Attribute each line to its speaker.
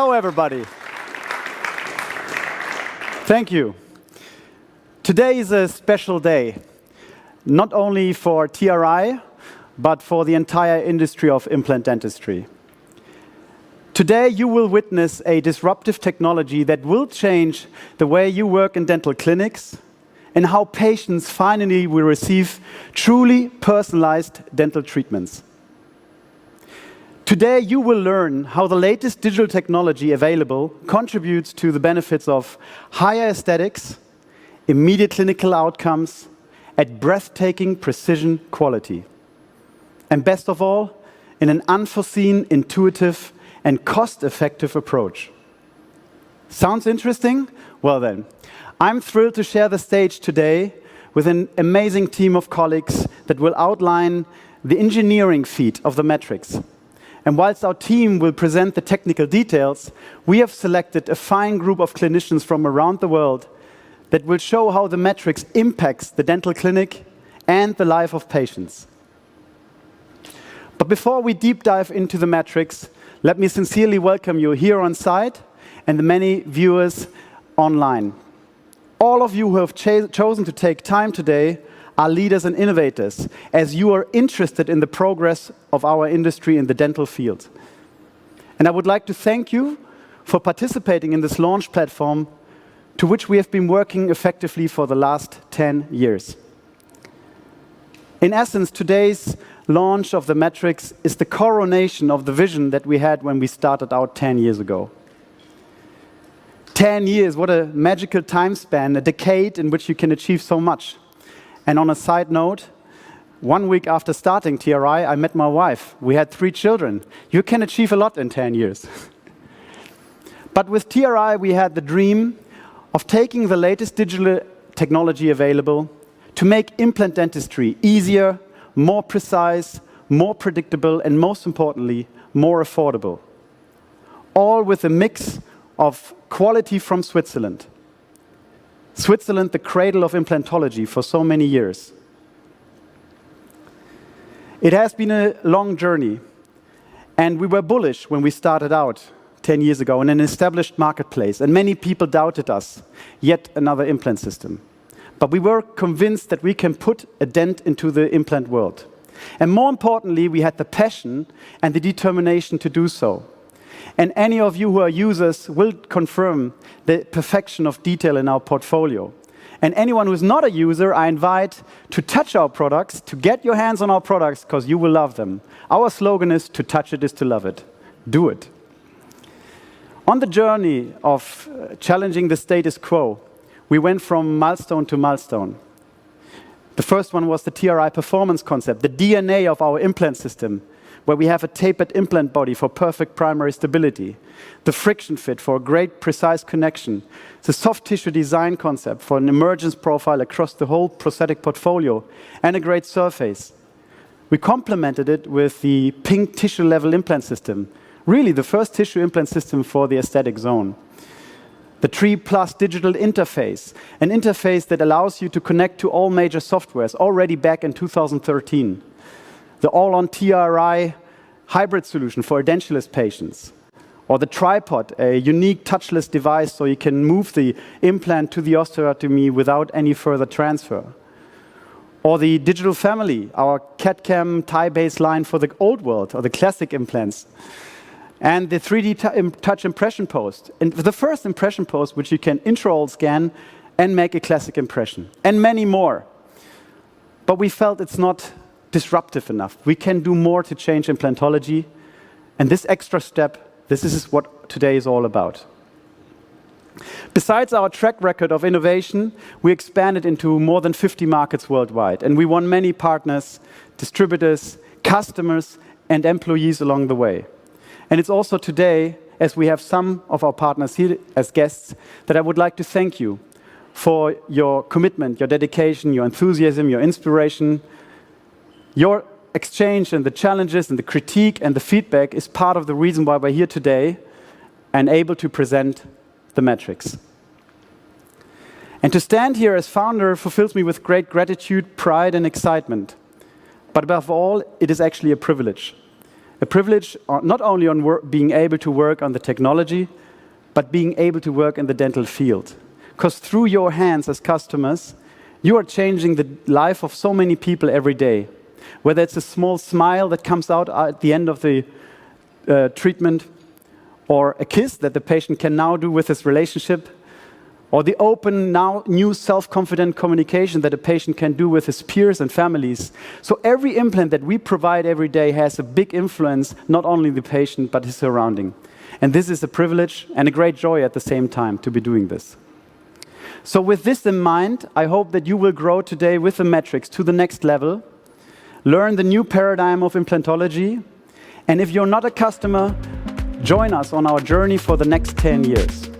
Speaker 1: Hello, everybody. Thank you. Today is a special day, not only for TRI, but for the entire industry of implant dentistry. Today, you will witness a disruptive technology that will change the way you work in dental clinics and how patients finally will receive truly personalized dental treatments. Today, you will learn how the latest digital technology available contributes to the benefits of higher aesthetics, immediate clinical outcomes, at breathtaking precision quality. And best of all, in an unforeseen, intuitive, and cost-effective approach. Sounds interesting? Well then, I'm thrilled to share the stage today with an amazing team of colleagues that will outline the engineering feat of the metrics. And whilst our team will present the technical details, we have selected a fine group of clinicians from around the world that will show how the metrics impacts the dental clinic and the life of patients. But before we deep dive into the metrics, let me sincerely welcome you here on site and the many viewers online. All of you who have chosen to take time today are leaders and innovators, as you are interested in the progress of our industry in the dental field. And I would like to thank you for participating in this launch platform to which we have been working effectively for the last 10 years. In essence, today's launch of the metrics is the coronation of the vision that we had when we started out 10 years ago. 10 years, what a magical time span, a decade in which you can achieve so much. And on a side note, 1 week after starting TRI, I met my wife. We had 3 children. You can achieve a lot in 10 years. But with TRI, we had the dream of taking the latest digital technology available to make implant dentistry easier, more precise, more predictable, and most importantly, more affordable. All with a mix of quality from Switzerland. Switzerland, the cradle of implantology for so many years. It has been a long journey, and we were bullish when we started out 10 years ago in an established marketplace, and many people doubted us, yet another implant system. But we were convinced that we can put a dent into the implant world. And more importantly, we had the passion and the determination to do so. And any of you who are users will confirm the perfection of detail in our portfolio. And anyone who is not a user, I invite to touch our products, to get your hands on our products, because you will love them. Our slogan is, to touch it is to love it. Do it. On the journey of challenging the status quo, we went from milestone to milestone. The first one was the TRI performance concept, the DNA of our implant system, where we have a tapered implant body for perfect primary stability, the friction fit for a great precise connection, the soft tissue design concept for an emergence profile across the whole prosthetic portfolio, and a great surface. We complemented it with the pink tissue level implant system, really the first tissue implant system for the aesthetic zone. The Tree Plus digital interface, an interface that allows you to connect to all major softwares already back in 2013. The all-on TRI hybrid solution for edentulous patients. Or the tripod, a unique touchless device so you can move the implant to the osteotomy without any further transfer. Or the digital family, our CAD/CAM tie-based line for the old world, or the classic implants. And the 3D touch impression post. And the first impression post which you can intraoral scan and make a classic impression. And many more. But we felt it's not disruptive enough. We can do more to change implantology. And this extra step, this is what today is all about. Besides our track record of innovation, we expanded into more than 50 markets worldwide. And we won many partners, distributors, customers, and employees along the way. And it's also today, as we have some of our partners here as guests, that I would like to thank you for your commitment, your dedication, your enthusiasm, your inspiration. Your exchange and the challenges and the critique and the feedback is part of the reason why we're here today and able to present the metrics. And to stand here as founder fulfills me with great gratitude, pride, and excitement. But above all, it is actually a privilege. A privilege not only on being able to work on the technology, but being able to work in the dental field. Because through your hands as customers, you are changing the life of so many people every day. Whether it's a small smile that comes out at the end of the treatment, or a kiss that the patient can now do with his relationship, or the open, now new self-confident communication that a patient can do with his peers and families. So every implant that we provide every day has a big influence, not only the patient, but his surrounding. And this is a privilege and a great joy at the same time to be doing this. So with this in mind, I hope that you will grow today with the metrics to the next level, learn the new paradigm of implantology, and if you're not a customer, join us on our journey for the next 10 years.